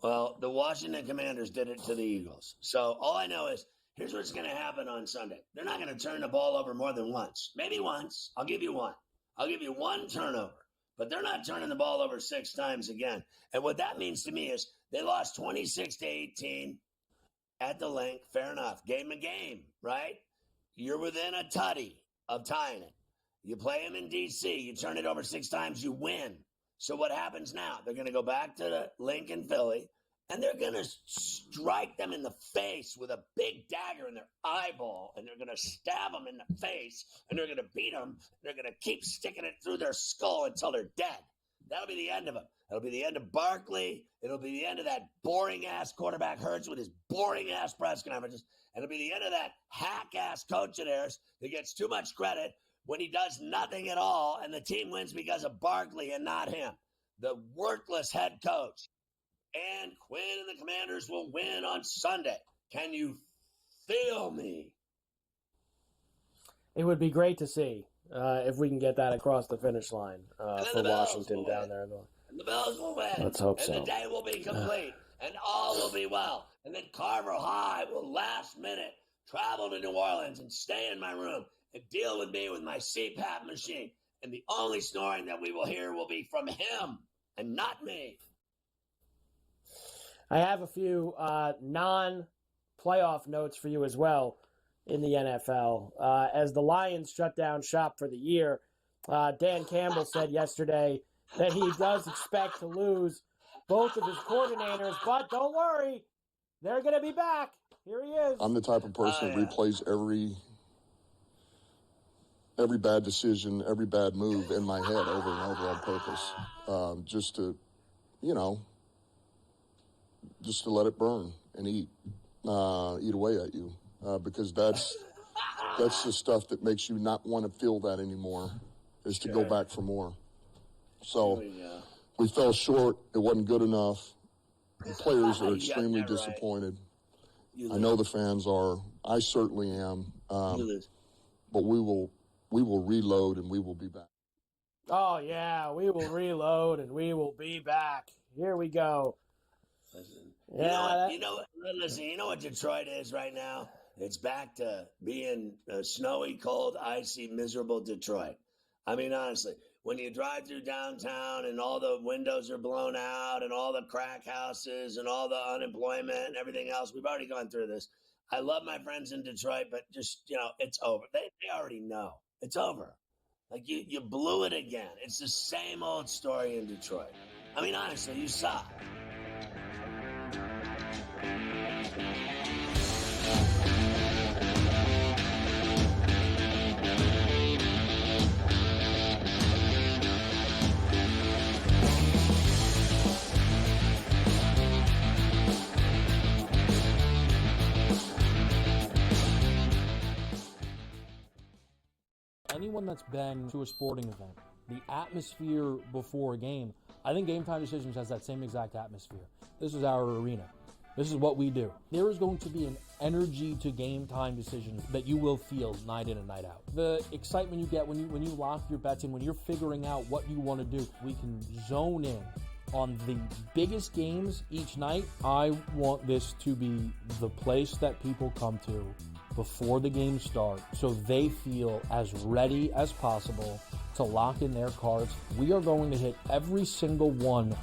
Well, the Washington Commanders did it to the Eagles. So all I know is here's what's going to happen on Sunday. They're not going to turn the ball over more than once. Maybe once. I'll give you one. I'll give you 1 turnover. But they're not turning the ball over 6 times again. And what that means to me is they lost 26-18 at the link. Fair enough. Game a game, right? You're within a tutty of tying it. You play them in D.C. You turn it over 6 times, you win. So what happens now? They're going to go back to the link in Philly, and they're going to strike them in the face with a big dagger in their eyeball, and they're going to stab them in the face, and they're going to beat them, and they're going to keep sticking it through their skull until they're dead. That'll be the end of them. It'll be the end of Barkley. It'll be the end of that boring-ass quarterback Hurts with his boring-ass press conferences, and it'll be the end of that hack-ass coach of theirs that gets too much credit when he does nothing at all, and the team wins because of Barkley and not him. The worthless head coach. And Quinn and the Commanders will win on Sunday. Can you feel me? It would be great to see if we can get that across the finish line for Washington down there. And the Bills will win. Let's hope so. And the day will be complete. And all will be well. And then Carver High will last minute travel to New Orleans and stay in my room and deal with me with my CPAP machine. And the only snoring that we will hear will be from him and not me. I have a few non-playoff notes for you as well in the NFL. As the Lions shut down shop for the year, Dan Campbell said yesterday that he does expect to lose both of his coordinators, but don't worry, they're going to be back. Here he is. I'm the type of person that replays every bad decision, every bad move in my head over and over on purpose, just to let it burn and eat away at you, because that's the stuff that makes you not want to feel that anymore, is to go back for more. So we fell short. It wasn't good enough. The players are extremely disappointed. I know the fans are. I certainly am. But we will reload and we will be back. Oh, yeah, we will reload and we will be back. Here we go. Listen, yeah, you know what Detroit is right now? It's back to being snowy, cold, icy, miserable Detroit. I mean, honestly, when you drive through downtown and all the windows are blown out and all the crack houses and all the unemployment and everything else, we've already gone through this. I love my friends in Detroit, but just, it's over. They already know. It's over. Like, you blew it again. It's the same old story in Detroit. I mean, honestly, you suck. Anyone that's been to a sporting event the atmosphere before a game, I think Game Time Decisions has that same exact atmosphere. This is our arena. This is what we do. There is going to be an energy to Game Time Decisions that you will feel night in and night out. The excitement you get when you lock your bets in, when you're figuring out what you want to do, we can zone in on the biggest games each night. I want this to be the place that people come to before the games start so they feel as ready as possible to lock in their cards. We are going to hit every single one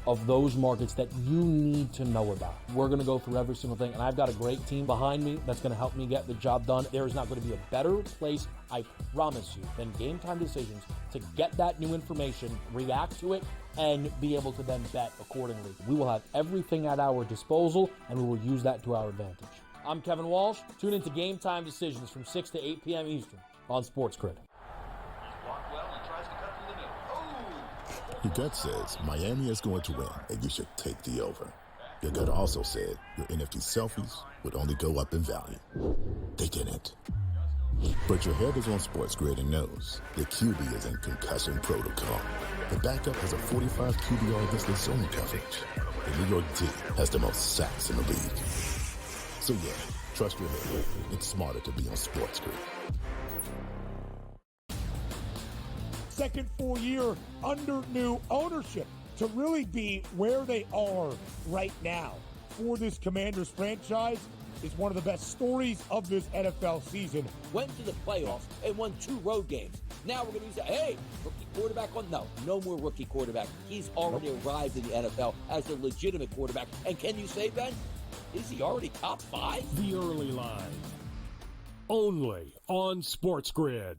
of those markets that you need to know about. We're going to go through every single thing, and I've got a great team behind me that's going to help me get the job done. There is not going to be a better place, I promise you, than Game Time Decisions to get that new information, react to it, and be able to then bet accordingly. We will have everything at our disposal, and we will use that to our advantage. I'm Kevin Walsh. Tune into Game Time Decisions from 6 to 8 p.m. Eastern on SportsGrid. Your gut says Miami is going to win, and you should take the over. Your gut also said your NFT selfies would only go up in value. They didn't. But your head is on SportsGrid and knows the QB is in concussion protocol. The backup has a 45 QBR against the zone coverage. The New York D has the most sacks in the league. So yeah, trust your head. It's smarter to be on SportsGrid. Second full year under new ownership to really be where they are right now for this Commanders franchise is one of the best stories of this NFL season. Went to the playoffs and won 2 road games. Now we're going to use hey, rookie quarterback on? No more rookie quarterback. He's already arrived in the NFL as a legitimate quarterback. And can you say, Ben, is he already top 5? The Early Line. Only on SportsGrid.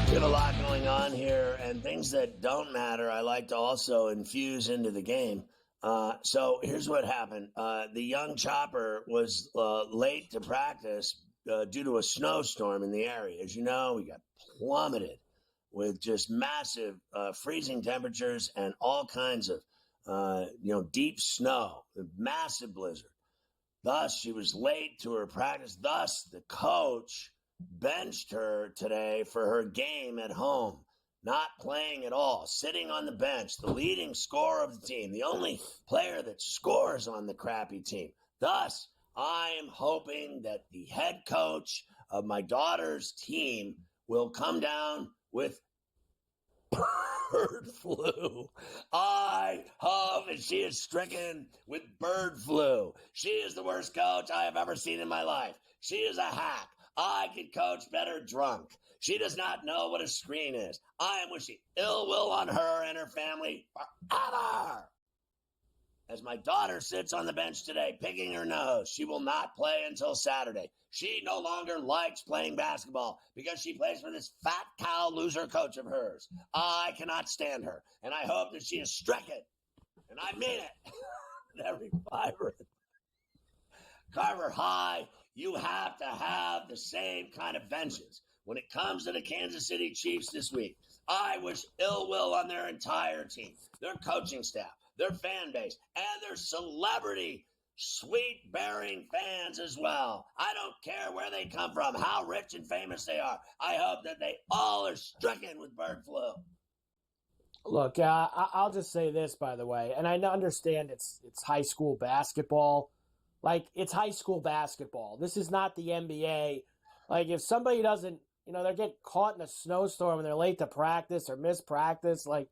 We have a lot going on here, and things that don't matter, I like to also infuse into the game. So here's what happened. The young chopper was late to practice due to a snowstorm in the area. As you know, we got plummeted with just massive freezing temperatures and all kinds of, deep snow, a massive blizzard. Thus, she was late to her practice. Thus, the coach benched her today for her game at home, not playing at all, sitting on the bench, the leading scorer of the team, the only player that scores on the crappy team. Thus, I am hoping that the head coach of my daughter's team will come down with bird flu. I hope that she is stricken with bird flu. She is the worst coach I have ever seen in my life. She is a hack. I could coach better drunk. She does not know what a screen is. I am wishing ill will on her and her family forever. As my daughter sits on the bench today, picking her nose, she will not play until Saturday. She no longer likes playing basketball because she plays for this fat cow loser coach of hers. I cannot stand her, and I hope that she is stricken. And I mean it. Every fiber. Carver High, you have to have the same kind of vengeance when it comes to the Kansas City Chiefs this week. I wish ill will on their entire team, their coaching staff, their fan base, and their celebrity sweet-bearing fans as well. I don't care where they come from, how rich and famous they are. I hope that they all are stricken with bird flu. Look, I'll just say this, by the way, and I understand it's high school basketball. Like, it's high school basketball. This is not the NBA. Like, if somebody doesn't, they're getting caught in a snowstorm and they're late to practice or miss practice, like,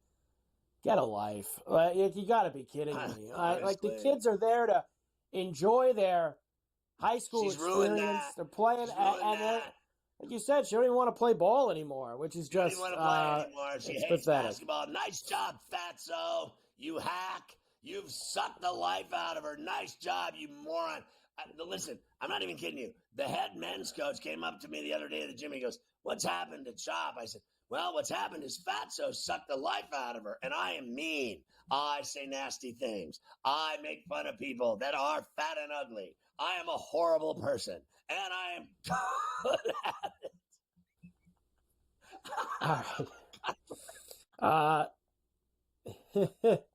get a life. You got to be kidding me. Like, the kids are there to enjoy their high school experience. They're playing, and they're, like you said, she don't even want to play ball anymore, which is just she doesn't want to play anymore. She hates pathetic. Basketball. Nice job, Fatso. You hack. You've sucked the life out of her. Nice job, you moron. Listen, I'm not even kidding you. The head men's coach came up to me the other day at the gym. He goes, "What's happened to Chop?" I said, Well, what's happened is Fatso sucked the life out of her, and I am mean. I say nasty things. I make fun of people that are fat and ugly. I am a horrible person, and I am good at it.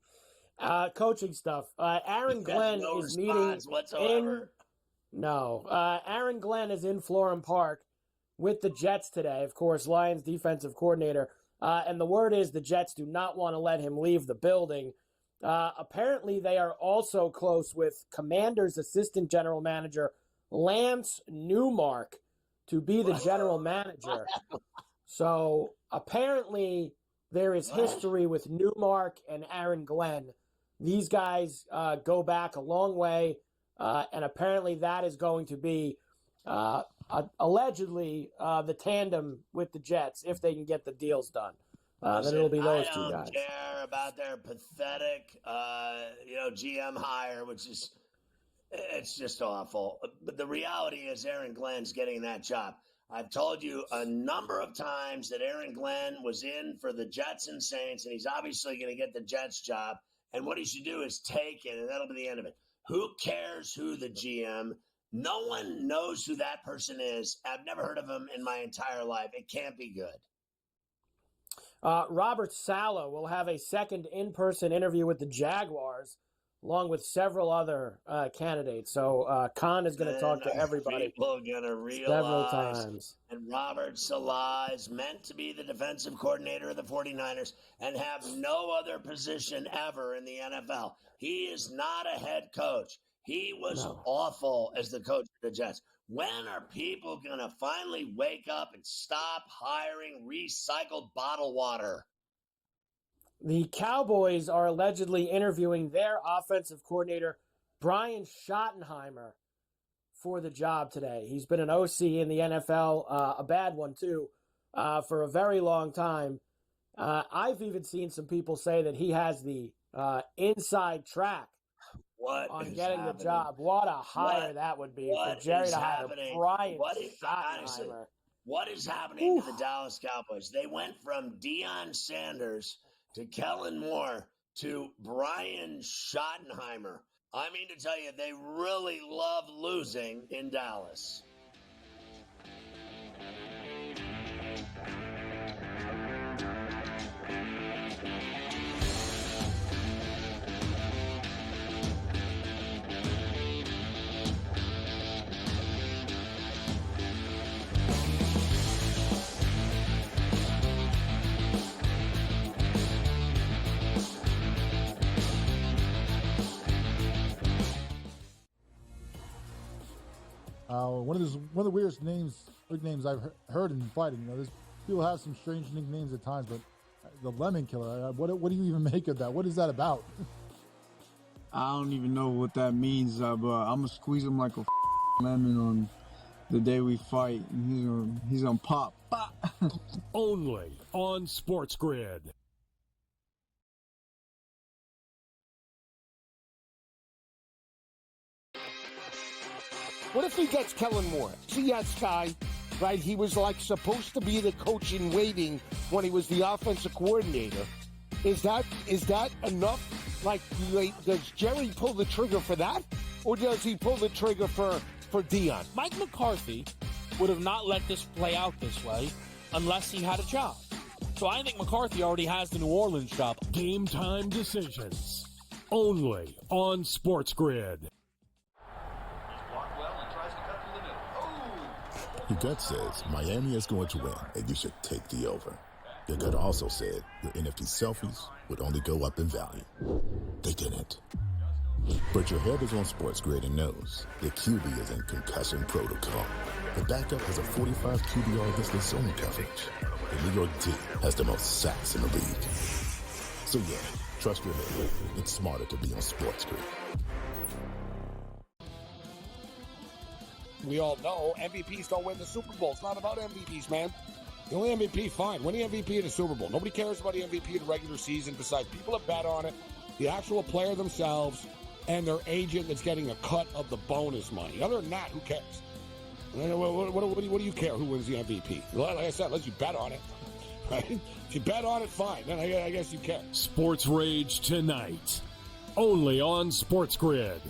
Coaching stuff. Aaron Glenn is meeting whatsoever. Aaron Glenn is in Florham Park with the Jets today. Of course, Lions defensive coordinator. And the word is the Jets do not want to let him leave the building. Apparently, they are also close with Commanders assistant general manager Lance Newmark to be the general manager. So apparently, there is history with Newmark and Aaron Glenn. These guys go back a long way, and apparently that is going to be allegedly the tandem with the Jets if they can get the deals done. Then it'll be those two guys. I don't care about their pathetic, GM hire, which is it's just awful. But the reality is Aaron Glenn's getting that job. I've told you a number of times that Aaron Glenn was in for the Jets and Saints, and he's obviously going to get the Jets job. And what he should do is take it, and that'll be the end of it. Who cares who the GM? No one knows who that person is. I've never heard of him in my entire life. It can't be good. Robert Saleh will have a second in-person interview with the Jaguars, along with several other candidates. So Khan is going to talk to everybody. People are going to realize several times. And Robert Saleh is meant to be the defensive coordinator of the 49ers and have no other position ever in the NFL. He is not a head coach. He was awful as the coach of the Jets. When are people going to finally wake up and stop hiring recycled bottled water? The Cowboys are allegedly interviewing their offensive coordinator, Brian Schottenheimer, for the job today. He's been an OC in the NFL, a bad one too, for a very long time. I've even seen some people say that he has the inside track on getting the job. What a hire that would be for Jerry to hire Brian Schottenheimer. What is happening to the Dallas Cowboys? They went from Deion Sanders to Kellen Moore to Brian Schottenheimer. I mean to tell you, they really love losing in Dallas. One of the weirdest big names I've heard in fighting. There's people have some strange nicknames at times, but the Lemon Killer. What do you even make of that? What is that about? I don't even know what that means, but I'm gonna squeeze him like a lemon on the day we fight, and he's gonna pop. Only on SportsGrid. What if he gets Kellen Moore? See that guy, right? He was like supposed to be the coach in waiting when he was the offensive coordinator. Is that enough? Like, does Jerry pull the trigger for that? Or does he pull the trigger for Deion? Mike McCarthy would have not let this play out this way unless he had a job. So I think McCarthy already has the New Orleans job. Game time decisions. Only on SportsGrid. Your gut says Miami is going to win, and you should take the over. Your gut also said your NFT selfies would only go up in value. They didn't. But your head is on SportsGrid and knows the QB is in concussion protocol. The backup has a 45 QBR against the zone coverage. The New York D has the most sacks in the league. So yeah, trust your head. It's smarter to be on SportsGrid. We all know MVPs don't win the Super Bowl. It's not about MVPs, man. The only MVP, fine. Win the MVP in the Super Bowl. Nobody cares about the MVP in the regular season besides people that bet on it, the actual player themselves, and their agent that's getting a cut of the bonus money. Other than that, who cares? What do you care who wins the MVP? Like I said, unless you bet on it. right? If you bet on it, fine. Then I guess you can. Sports Rage tonight, only on Sports Grid.